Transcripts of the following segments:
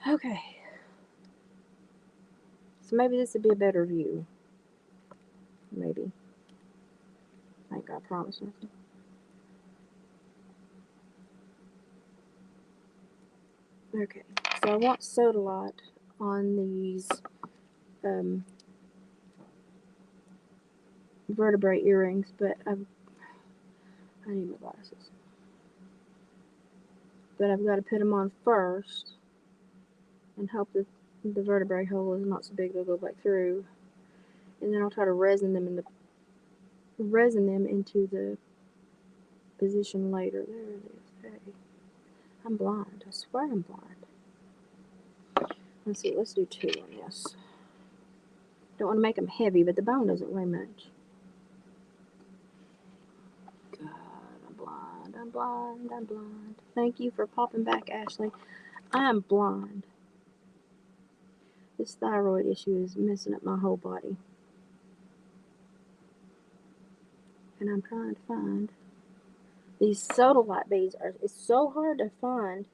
Okay. So maybe this would be a better view. Maybe. Like I promise nothing. Okay. So I want Sodalite on these um, vertebrae earrings, but I need my glasses. But I've got to put them on first and hope that the vertebrae hole is not so big they'll go back through. And then I'll try to resin them into the position later. There it is. Hey, I'm blind. I swear I'm blind. Let's see. Let's do 2 on this. Don't want to make them heavy, but the bone doesn't weigh much. God, I'm blind. I'm blind. I'm blind. Thank you for popping back, Ashley. I'm blind. This thyroid issue is messing up my whole body. And I'm trying to find these sodalite beads. It's so hard to find.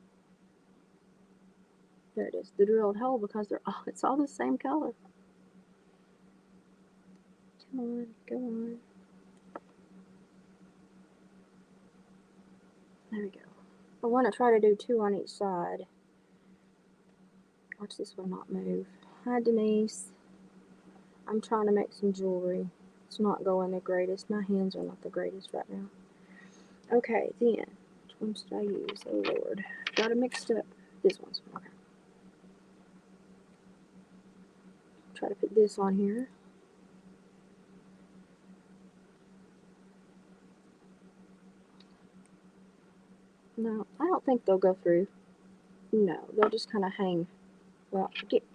There it is, the drilled hole, because it's all the same color. Come on, go on. There we go. I want to try to do 2 on each side. Watch this one not move. Hi, Denise. I'm trying to make some jewelry. It's not going the greatest. My hands are not the greatest right now. Okay, then. Which one should I use? Oh, Lord. Got it mixed up. This one's okay. Try to put this on here. No, I don't think they'll go through. No, they'll just kind of hang. Well,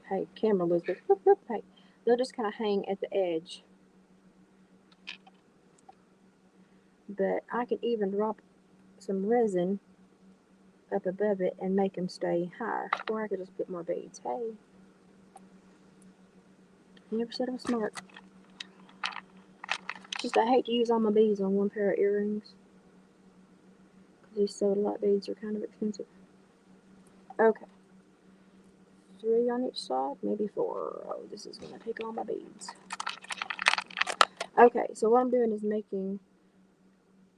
hey, camera Elizabeth. Hey, they'll just kind of hang at the edge. But I could even drop some resin up above it and make them stay higher. Or I could just put more beads. Hey, you never said I was smart. Just I hate to use all my beads on one pair of earrings. Because these sodalite beads are kind of expensive. Okay. 3 on each side, maybe 4. Oh, this is going to take all my beads. Okay, so what I'm doing is making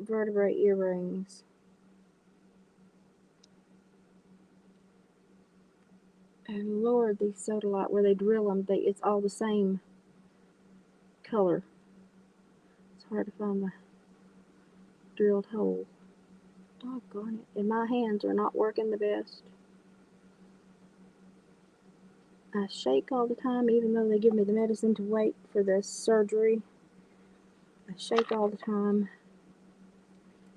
vertebrae earrings. And Lord, these sodalite, where they drill them, it's all the same color. It's hard to find the drilled hole. Doggone it. And my hands are not working the best. I shake all the time, even though they give me the medicine to wait for the surgery. I shake all the time.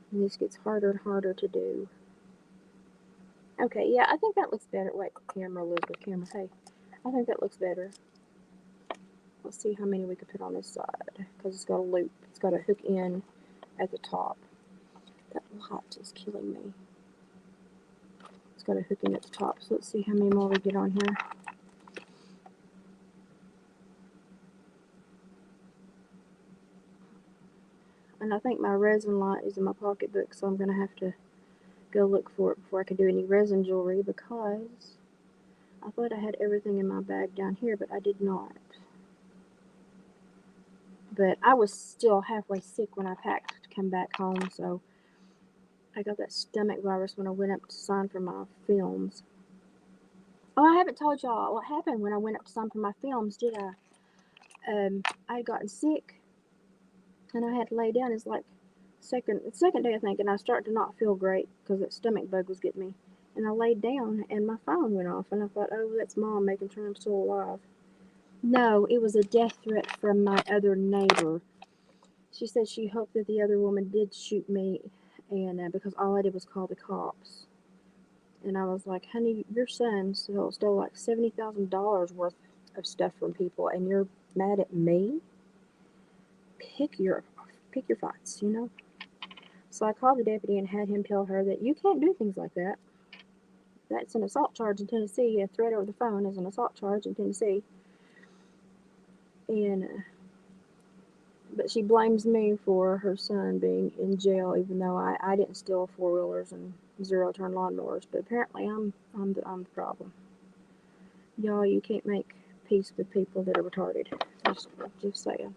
And this gets harder and harder to do. Okay, yeah, I think that looks better. Wait, camera, Elizabeth, camera. Hey, I think that looks better. Let's see how many we could put on this side. Because it's got a loop. It's got a hook in at the top. That light is killing me. It's got a hook in at the top. So let's see how many more we get on here. And I think my resin light is in my pocketbook, so I'm going to have to go look for it before I can do any resin jewelry, because I thought I had everything in my bag down here, but I did not. But I was still halfway sick when I packed to come back home, so I got that stomach virus when I went up to sign for my films. Oh, I haven't told y'all what happened when I went up to sign for my films, did I? I had gotten sick, and I had to lay down. It's like second day, I think, and I started to not feel great because that stomach bug was getting me. And I laid down, and my phone went off, and I thought, oh, that's Mom making sure I'm still alive. No, it was a death threat from my other neighbor. She said she hoped that the other woman did shoot me, and because all I did was call the cops. And I was like, honey, your son stole like $70,000 worth of stuff from people, and you're mad at me? Pick your fights, you know? So I called the deputy and had him tell her that you can't do things like that. That's an assault charge in Tennessee. A threat over the phone is an assault charge in Tennessee. And but she blames me for her son being in jail, even though I didn't steal 4-wheelers and zero-turn lawnmowers. But apparently I'm the problem. Y'all, you can't make peace with people that are retarded. Just saying.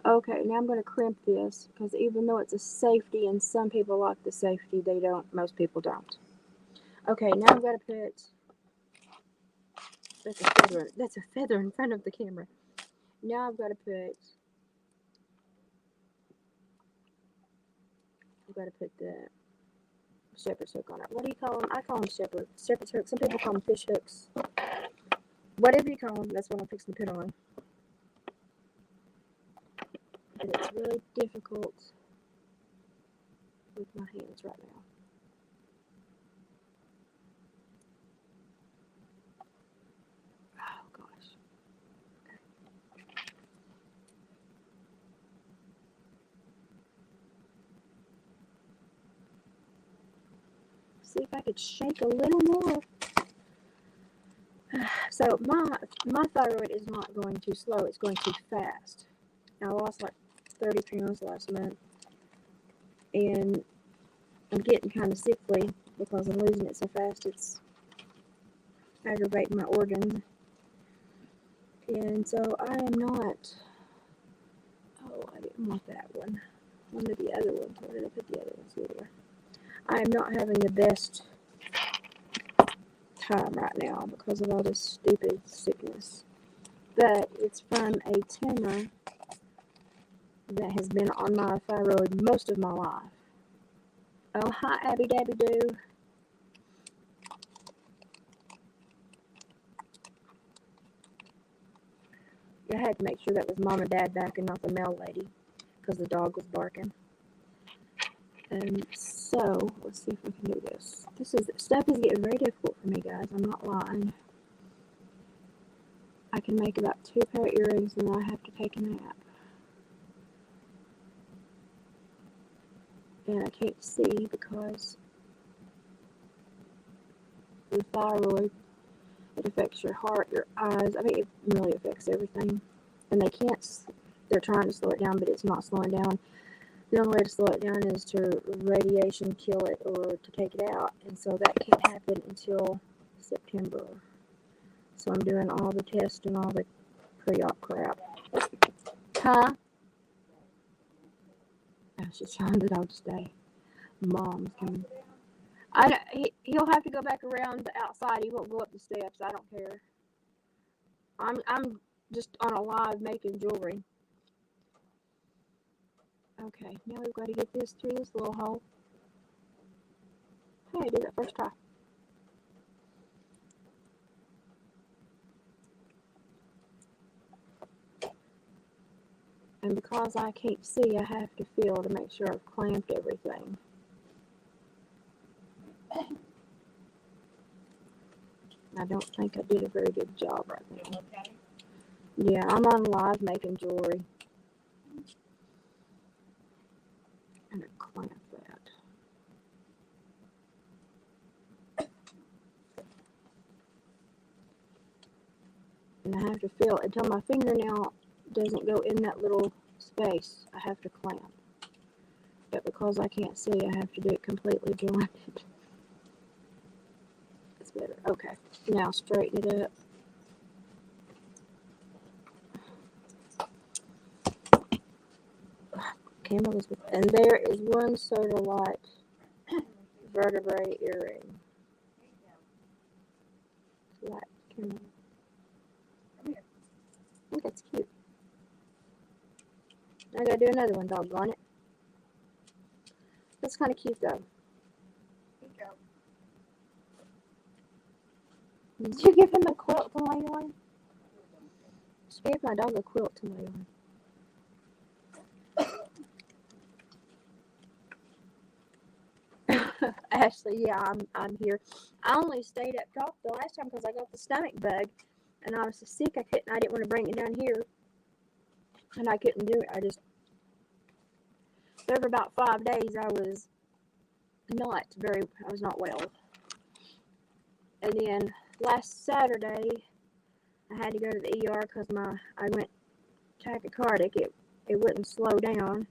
Okay, now I'm going to crimp this because even though it's a safety and some people like the safety, they don't. Most people don't. Okay, now I'm going to put. That's a feather in front of the camera. Now I've got to put. I've got to put the shepherd's hook on it. What do you call them? I call them shepherd's hooks. Some people call them fish hooks. Whatever you call them, that's what I'm fixing to put on. But it's really difficult with my hands right now. Oh gosh. Okay. See if I could shake a little more. So my thyroid is not going too slow, it's going too fast. I lost like 30 pounds last month, and I'm getting kind of sickly because I'm losing it so fast. It's aggravating my organs, and so I am not. Oh, I didn't want that one. I wanted the other ones. Where did I put the other ones? Here. I am not having the best time right now because of all this stupid sickness. But it's from a tumor that has been on my thyroid most of my life. Oh, hi, Abby Dabby Doo. I had to make sure that was Mom and Dad back and not the mail lady because the dog was barking. So, let's see if we can do this. Stuff is getting very difficult for me, guys. I'm not lying. I can make about 2 pair of earrings and then I have to take a nap. And I can't see because the thyroid, it affects your heart, your eyes. I mean, it really affects everything. And they're trying to slow it down, but it's not slowing down. The only way to slow it down is to radiation kill it or to take it out. And so that can't happen until September. So I'm doing all the tests and all the pre-op crap. Huh? Oh, she's trying the dog to stay. Mom's coming. He'll have to go back around the outside. He won't go up the steps. I don't care. I'm just on a live making jewelry. Okay, now we've got to get this through this little hole. Hey, I did that first try. And because I can't see, I have to feel to make sure I've clamped everything. I don't think I did a very good job right now. Yeah, I'm on live making jewelry. I'm gonna clamp that. And I have to feel until my fingernail doesn't go in that little space. I have to clamp. But because I can't see, I have to do it completely jointed. It's better. Okay, now straighten it up. Camera's with, and there is one Sodalite vertebrae earring. Light camera. I think that's cute. I gotta do another one, doggone it. That's kind of cute though. Did you give him a quilt to lay on? She gave my dog a quilt to lay on. Ashley, yeah, I'm here. I only stayed up top the last time because I got the stomach bug, and I was so sick I didn't want to bring it down here, and I couldn't do it. For about 5 days I was not well, and then last Saturday I had to go to the ER because I went tachycardic. It wouldn't slow down,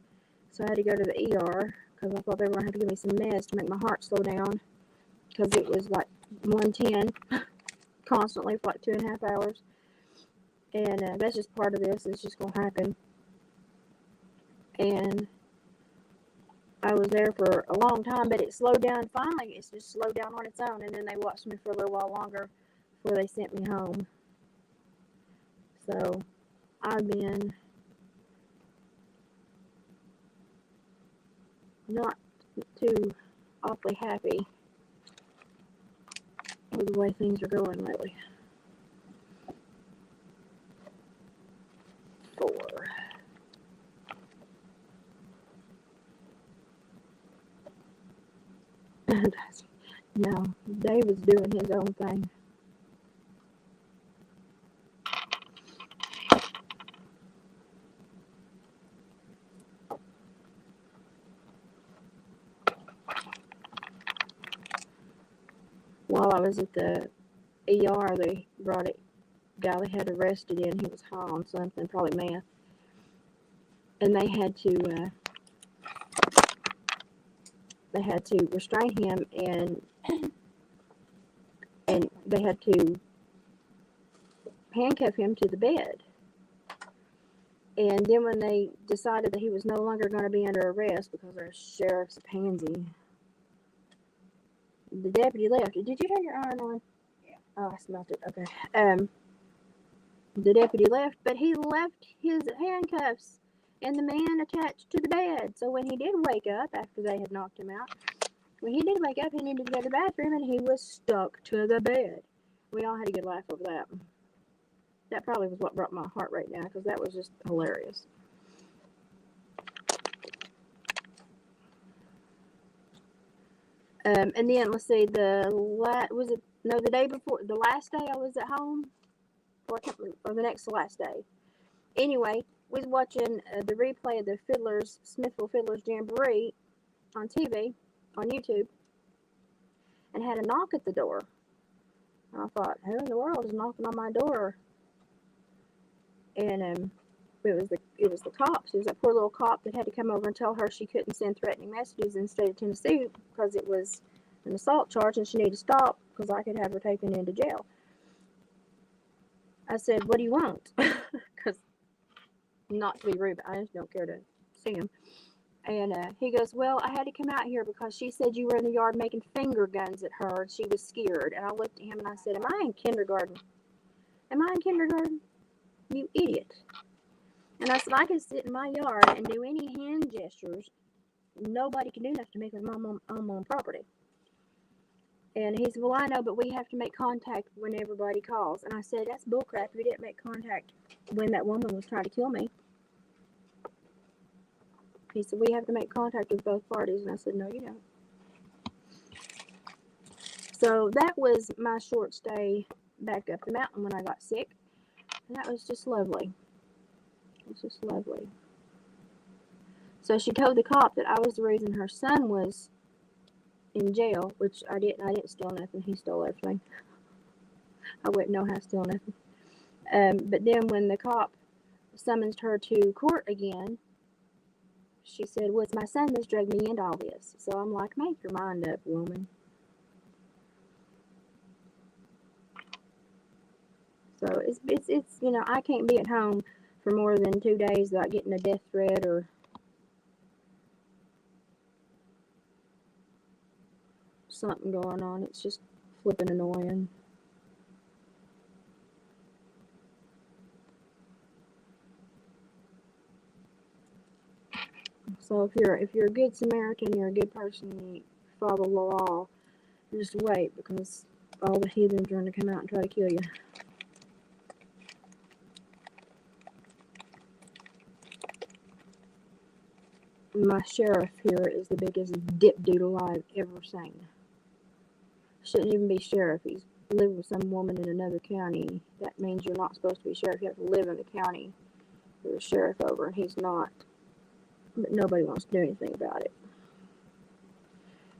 so I had to go to the ER. Because I thought they were going to have to give me some meds to make my heart slow down. Because it was like 110. constantly for like 2.5 hours. And that's just part of this. It's just going to happen. And I was there for a long time, but it slowed down. Finally, it's just slowed down on its own. And then they watched me for a little while longer before they sent me home. So I've been not too awfully happy with the way things are going lately. 4. No, Dave was doing his own thing. While I was at the ER, they brought a guy they had arrested in. He was high on something, probably meth. And they had to restrain him, and they had to handcuff him to the bed. And then when they decided that he was no longer going to be under arrest because our sheriff's a pansy, the deputy left. Did you have your iron on? Yeah. Oh, I smelled it. Okay. The deputy left, but he left his handcuffs and the man attached to the bed. So when he did wake up after they had knocked him out, when he did wake up, he needed to go to the bathroom and he was stuck to the bed. We all had a good laugh over that. That probably was what broke my heart right now because that was just hilarious. And then let's see, the day before, the last day I was at home, or the next to last day. Anyway, we was watching the replay of the Smithville Fiddlers Jamboree on TV, on YouTube, and had a knock at the door. And I thought, who in the world is knocking on my door? And it was the cops. It was that poor little cop that had to come over and tell her she couldn't send threatening messages in the state of Tennessee because it was an assault charge and she needed to stop because I could have her taken into jail. I said, what do you want? Because not to be rude, but I just don't care to see him. And he goes, well, I had to come out here because she said you were in the yard making finger guns at her and she was scared. And I looked at him and I said, am I in kindergarten? Am I in kindergarten? You idiot. And I said, I can sit in my yard and do any hand gestures. Nobody can do nothing to me because I'm on property. And he said, well, I know, but we have to make contact when everybody calls. And I said, that's bullcrap. We didn't make contact when that woman was trying to kill me. He said, we have to make contact with both parties. And I said, no, you don't. So that was my short stay back up the mountain when I got sick. And that was just lovely. It was just lovely. So she told the cop that I was the reason her son was in jail, which I didn't. I didn't steal nothing. He stole everything. I wouldn't know how to steal nothing. But then when the cop summoned her to court again, she said, well, it's my son that's dragged me into all this. So I'm like, make your mind up, woman. So it's I can't be at home for more than 2 days without getting a death threat or something going on. It's just flipping annoying. So if you're a good Samaritan, you're a good person, you follow the law, just wait because all the heathens are going to come out and try to kill you. My sheriff here is the biggest dip doodle I've ever seen. Shouldn't even be sheriff. He's living with some woman in another county. That means you're not supposed to be sheriff. You have to live in the county you're a sheriff over, and he's not. But nobody wants to do anything about it.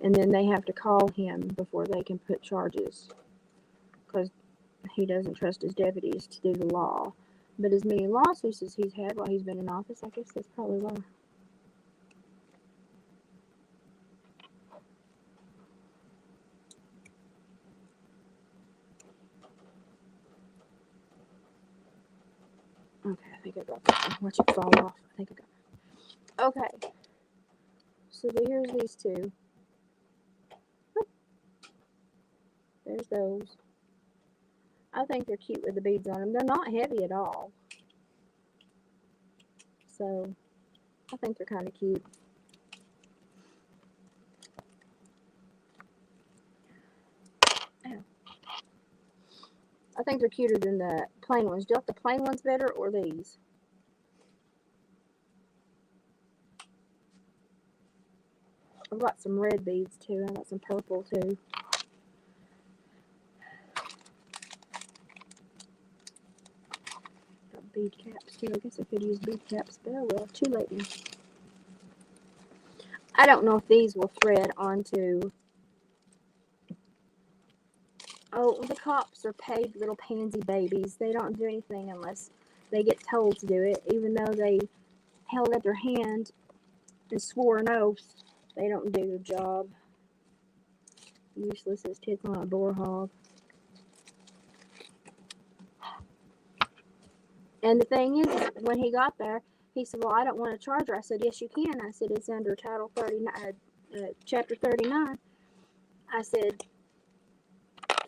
And then they have to call him before they can put charges because he doesn't trust his deputies to do the law. But as many lawsuits as he's had while he's been in office, I guess that's probably why. think I got that one. Watch it fall off. I think I got it. Okay. So here's these two. There's those. I think they're cute with the beads on them. They're not heavy at all. So I think they're kind of cute. I think they're cuter than the plain ones. Do you like the plain ones better or these? I've got some red beads too. I've got some purple too. Got bead caps too. I guess I could use bead caps, but oh well, too late now. I don't know if these will thread onto. Oh, the cops are paid little pansy babies. They don't do anything unless they get told to do it, even though they held up their hand and swore an oath. They don't do their job. Useless as tits on a boar hog. And the thing is, when he got there, he said, well, I don't want a charger. I said, yes, you can. I said, it's under Title 39, Chapter 39. I said,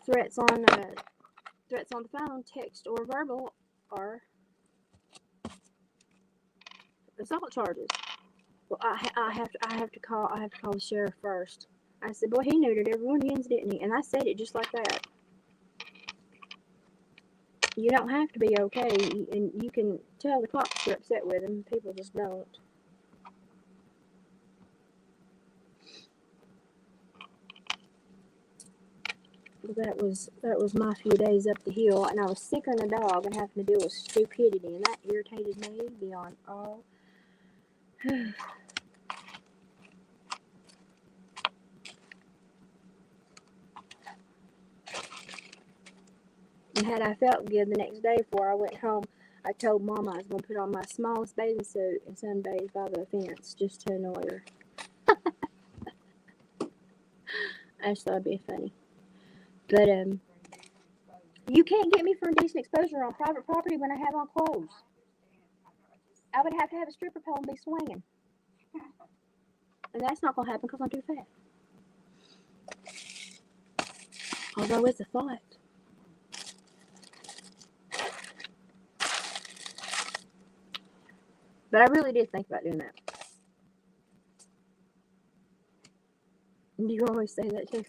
threats on the phone, text or verbal, are assault charges. Well, I have to call the sheriff first. I said, boy, he neutered every one of his, didn't he? And I said it just like that. You don't have to be okay, and you can tell the cops you're upset with him. People just don't. That was my few days up the hill, and I was sicker than a dog and having to deal with stupidity, and that irritated me beyond all. And had I felt good the next day before I went home, I told Mama I was going to put on my smallest bathing suit and sunbathe by the fence just to annoy her. I just thought it'd be funny. But, you can't get me for indecent exposure on private property when I have on clothes. I would have to have a stripper pole and be swinging. And that's not going to happen because I'm too fat. Although it's a thought. But I really did think about doing that. You always say that too.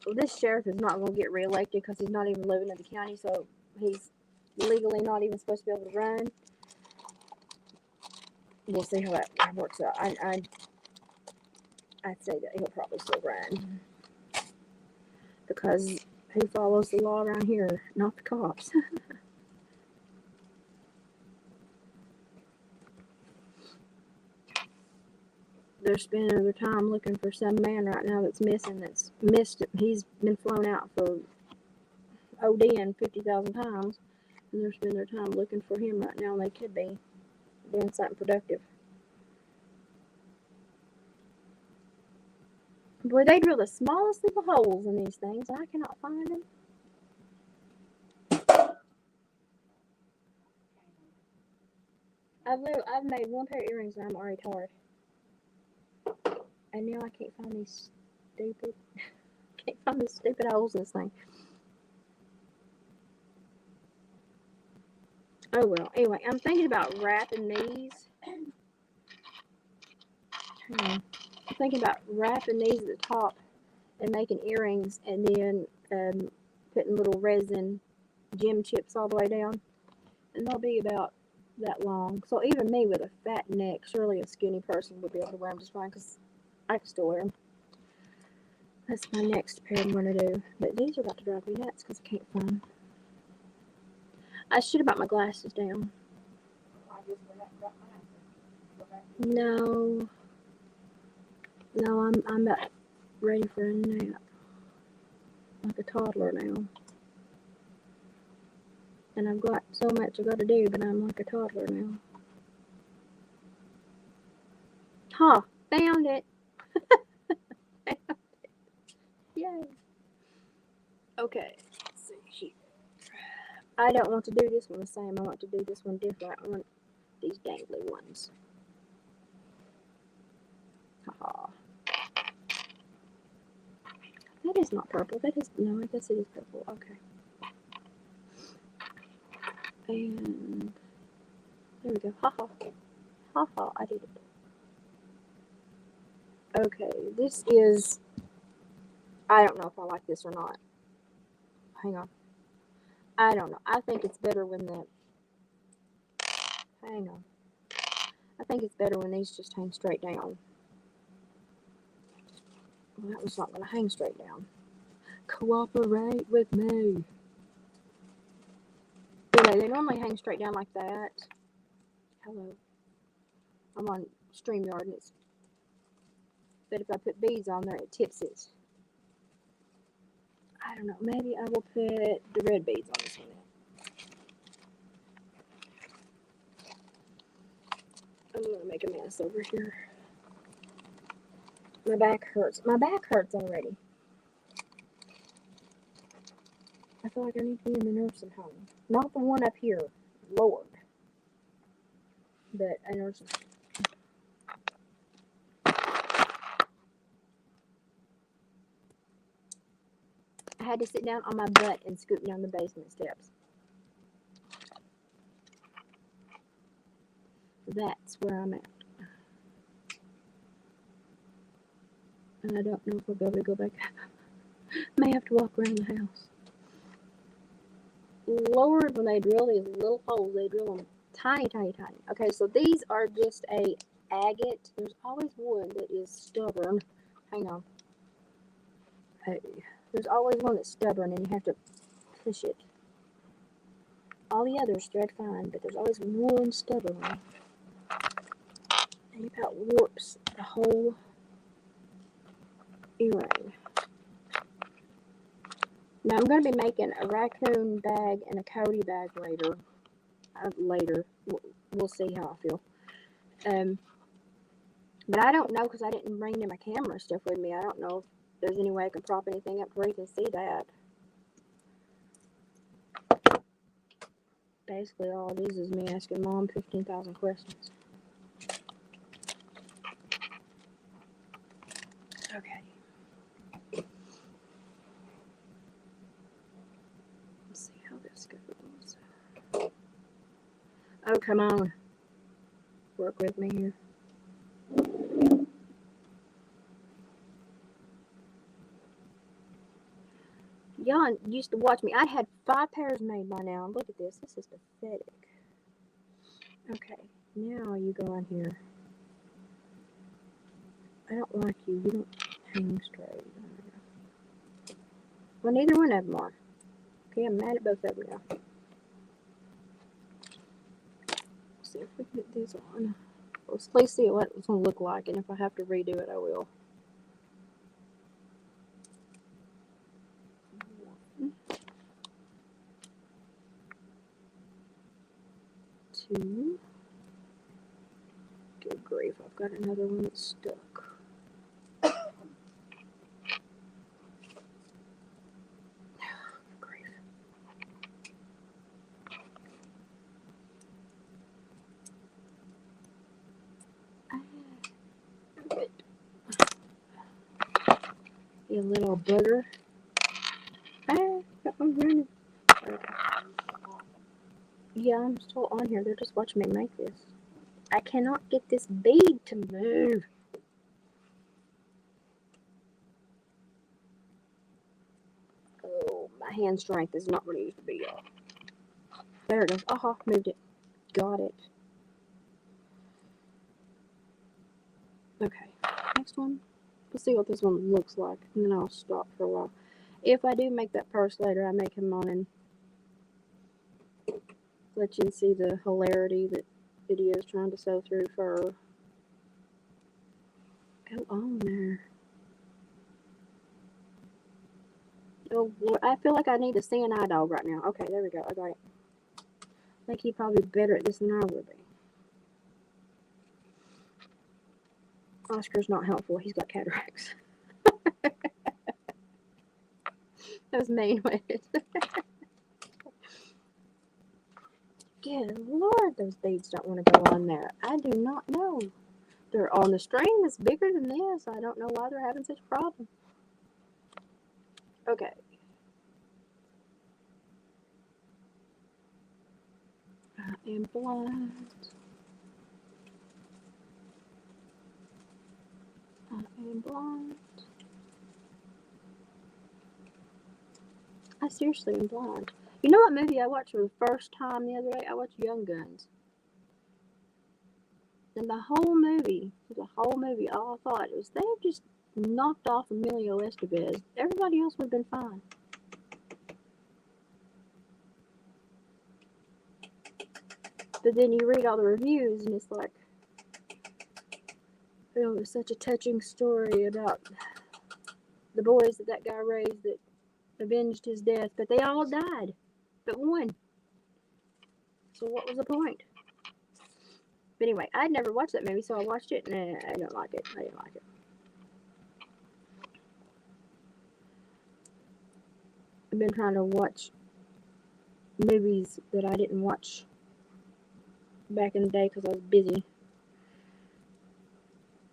Well, this sheriff is not going to get reelected because he's not even living in the county, so he's legally not even supposed to be able to run. We'll see how that works out. I'd say that he'll probably still run. Because who follows the law around here? Not the cops. They're spending their time looking for some man right now that's missing, that's missed. He's been flown out for ODing 50,000 times, and they're spending their time looking for him right now, and they could be doing something productive. Boy, they drill the smallest little holes in these things, and I cannot find them. I've made one pair of earrings and I'm already tired. And now I can't find these stupid holes in this thing. Oh well, anyway, I'm thinking about wrapping these. I'm thinking about wrapping these at the top and making earrings, and then putting little resin gem chips all the way down. And they'll be about that long. So even me with a fat neck, surely a skinny person would be able to wear them just fine, because I can still wear them. That's my next pair I'm going to do. But these are about to drive me nuts because I can't find them. I should have brought my glasses down. No, I'm about ready for a nap. Like a toddler now. And I've got so much I got to do, but I'm like a toddler now. Ha! Found it! Found it. Yay! Okay, let's see here. I don't want to do this one the same. I want to do this one different. I want these dangly ones. Haha. That is not purple. That is, no, I guess it is purple. Okay. And there we go. Haha. Haha, I did it. Okay, this is, I don't know if I like this or not. Hang on. I don't know. I think it's better when the, hang on. I think it's better when these just hang straight down. Well, that was not going to hang straight down. Cooperate with me. Anyway, they normally hang straight down like that. Hello. I'm on StreamYard and it's, but if I put beads on there, it tips it. I don't know. Maybe I will put the red beads on this one. I'm going to make a mess over here. My back hurts. My back hurts already. I feel like I need to be in the nursing home. Not the one up here. Lord. But a nursing home. I had to sit down on my butt and scoot down the basement steps. That's where I'm at. And I don't know if I'll be able to go back up. May have to walk around the house. Lord, when they drill these little holes, they drill them tiny, tiny, tiny. Okay, so these are just a agate. There's always one that is stubborn. Hang on. Hey, there's always one that's stubborn and you have to push it. All the others thread fine, but there's always one stubborn one. And it about warps the whole earring. Now I'm going to be making a raccoon bag and a Cody bag later. We'll see how I feel. But I don't know because I didn't bring my camera stuff with me. I don't know if there's any way I can prop anything up where you can see that. Basically, all it is me asking Mom 15,000 questions. Okay. Let's see how this goes. Oh, come on. Work with me here. Y'all used to watch me. I had 5 pairs made by now. Look at this. This is pathetic. Okay. Now you go on here. I don't like you. You don't hang straight. Well, neither one of them are. Okay, I'm mad at both of them now. Let's see if we can get these on. Let's see what it's going to look like, and if I have to redo it, I will. 1, 2. Good grief, I've got another one that's stuck. You little booger. Got one running. Yeah, I'm still on here. They're just watching me make this. I cannot get this bead to move. Oh, my hand strength is not what it used to be yet. There it goes. Aha, moved it. Got it. Okay, next one. Let's see what this one looks like, and then I'll stop for a while. If I do make that purse later, I may come on and let you see the hilarity that video is trying to sew through fur. Go on there. Oh Lord, I feel like I need a seeing eye dog right now. Okay, there we go. I got it. I think he'd probably be better at this than I would be. Oscar's not helpful. He's got cataracts. That was mean, wasn't it? Good Lord, those beads don't want to go on there. I do not know. They're on the string that's bigger than this. I don't know why they're having such a problem. Okay. I am blind. I am blind. I seriously am blind. You know what movie I watched for the first time the other day? I watched Young Guns. And the whole movie, all I thought was they just knocked off Emilio Estevez. Everybody else would have been fine. But then you read all the reviews and it's like, it was such a touching story about the boys that guy raised that avenged his death, but they all died, but one. So what was the point? But anyway, I'd never watched that movie, so I watched it, and I didn't like it. I've been trying to watch movies that I didn't watch back in the day because I was busy.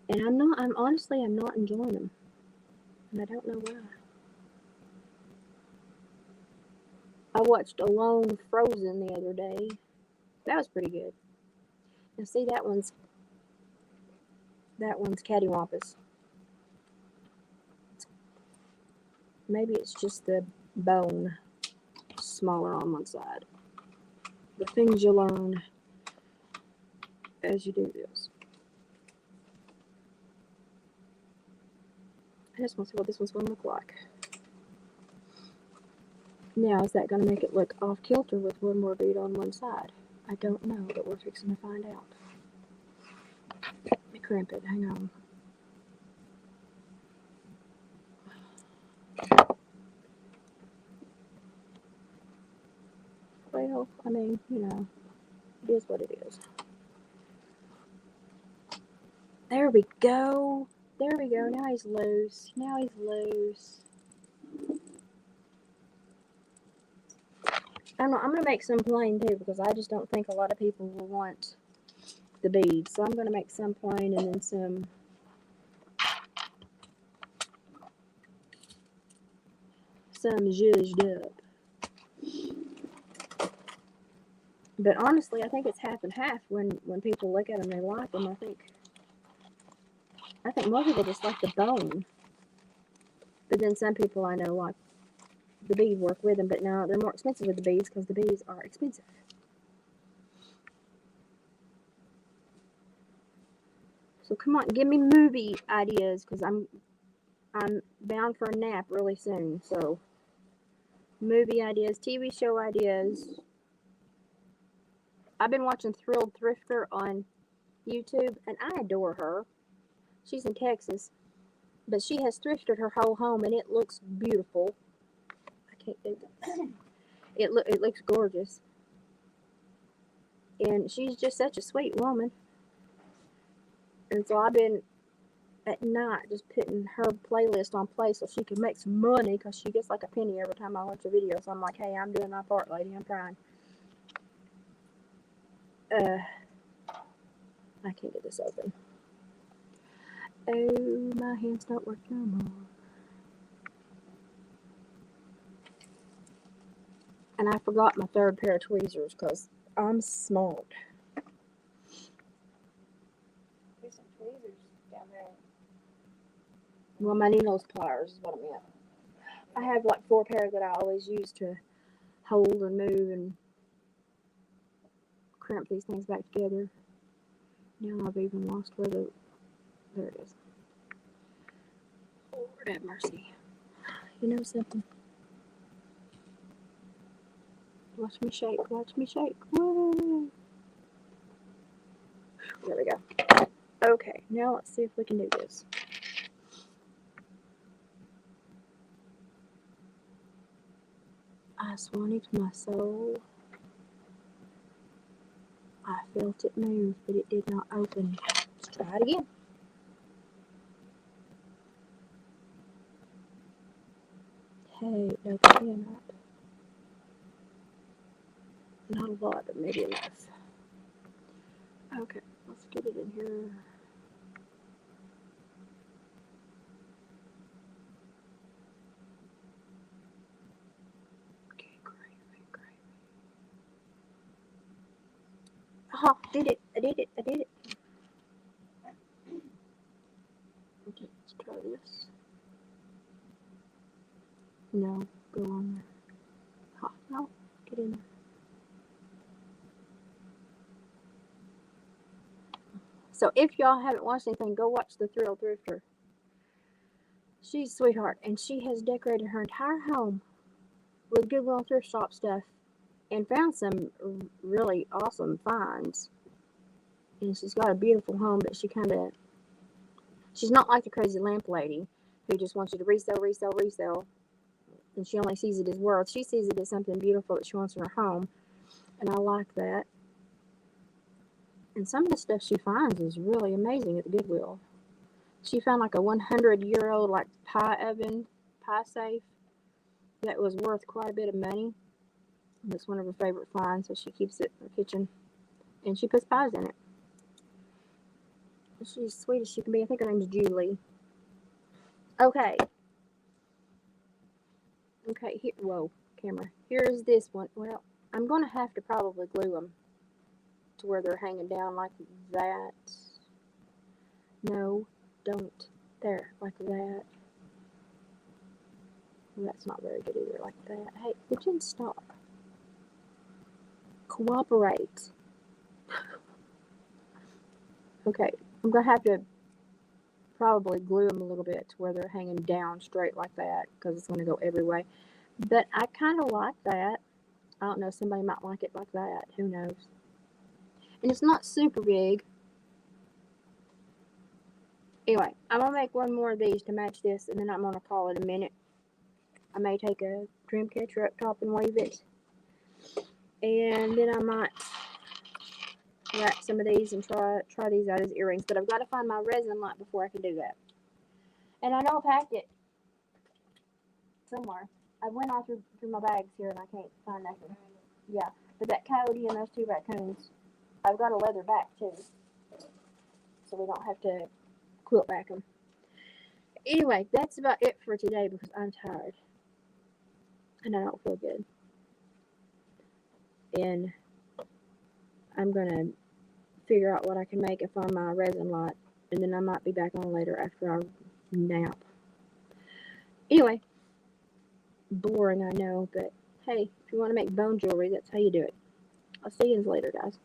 And I'm honestly not enjoying them. And I don't know why. I watched Alone Frozen the other day. That was pretty good. Now see, that one's cattywampus. Maybe it's just the bone smaller on one side. The things you learn as you do this. I just want to see what this one's going to look like. Now, is that going to make it look off kilter with one more bead on one side? I don't know, but we're fixing to find out. Let me crimp it. Hang on. Well, I mean, you know, it is what it is. There we go. There we go. Now he's loose. I'm going to make some plain too because I just don't think a lot of people will want the beads. So I'm going to make some plain and then some zhuzhed up. But honestly, I think it's half and half. When people look at them, they like them. I think most people just like the bone. But then some people I know like the bead work with them. But now they're more expensive with the beads because the beads are expensive. So come on, give me movie ideas because I'm bound for a nap really soon. So movie ideas, TV show ideas. I've been watching Thrilled Thrifter on YouTube, and I adore her. She's in Texas, but she has thrifted her whole home, and it looks beautiful. I can't do that. It looks gorgeous, and she's just such a sweet woman. And so I've been at night just putting her playlist on play so she can make some money because she gets like a penny every time I watch a video. So I'm like, hey, I'm doing my part, lady. I'm trying. I can't get this open. Oh, my hands don't work no more. And I forgot my third pair of tweezers because I'm smart. There's some tweezers down there. Well, my needles pliers is what I meant. I have like 4 pairs that I always use to hold and move and crimp these things back together. Now I've even lost where there it is. Lord have mercy. You know something? Watch me shake. Woo. There we go. Okay, now let's see if we can do this. I swung it to my soul. I felt it move, but it did not open. Let's try it again. Hey, no cannot. Not a lot, but maybe enough. Okay, let's get it in here. Okay, great. Aha, did it. I did it. Okay, let's try this. No, go on there. Ha, no, get in there. So if y'all haven't watched anything, go watch The Thrill Thrifter. She's a sweetheart, and she has decorated her entire home with Goodwill thrift shop stuff and found some really awesome finds. And she's got a beautiful home, but she's not like the crazy lamp lady who just wants you to resell, and she only sees it as worth. She sees it as something beautiful that she wants in her home, and I like that. And some of the stuff she finds is really amazing at the Goodwill. She found like a 100-year-old like pie safe that was worth quite a bit of money. That's one of her favorite finds, so she keeps it in her kitchen, and she puts pies in it. She's sweet as she can be. I think her name's Julie. Okay, here, whoa, camera. Here's this one. Well, I'm going to have to probably glue them to where they're hanging down like that. No, don't. There, like that. Well, that's not very good either, like that. Hey, would you stop? Cooperate. Okay, I'm going to have to probably glue them a little bit to where they're hanging down straight like that, because it's going to go every way. But I kind of like that. I don't know, somebody might like it like that. Who knows? And it's not super big. Anyway, I'm going to make one more of these to match this, and then I'm going to call it a minute. I may take a dream catcher up top and wave it. And then I might wrap some of these and try these out as earrings. But I've got to find my resin light before I can do that. And I know I packed it somewhere. I went all through my bags here and I can't find nothing. Yeah, but that coyote and those two raccoons, I've got a leather back too, so we don't have to quilt back them. Anyway, that's about it for today because I'm tired and I don't feel good. And I'm gonna figure out what I can make and find my resin light, and then I might be back on later after I nap. Anyway, boring, I know, but hey, if you want to make bone jewelry, that's how you do it. I'll see you later, guys.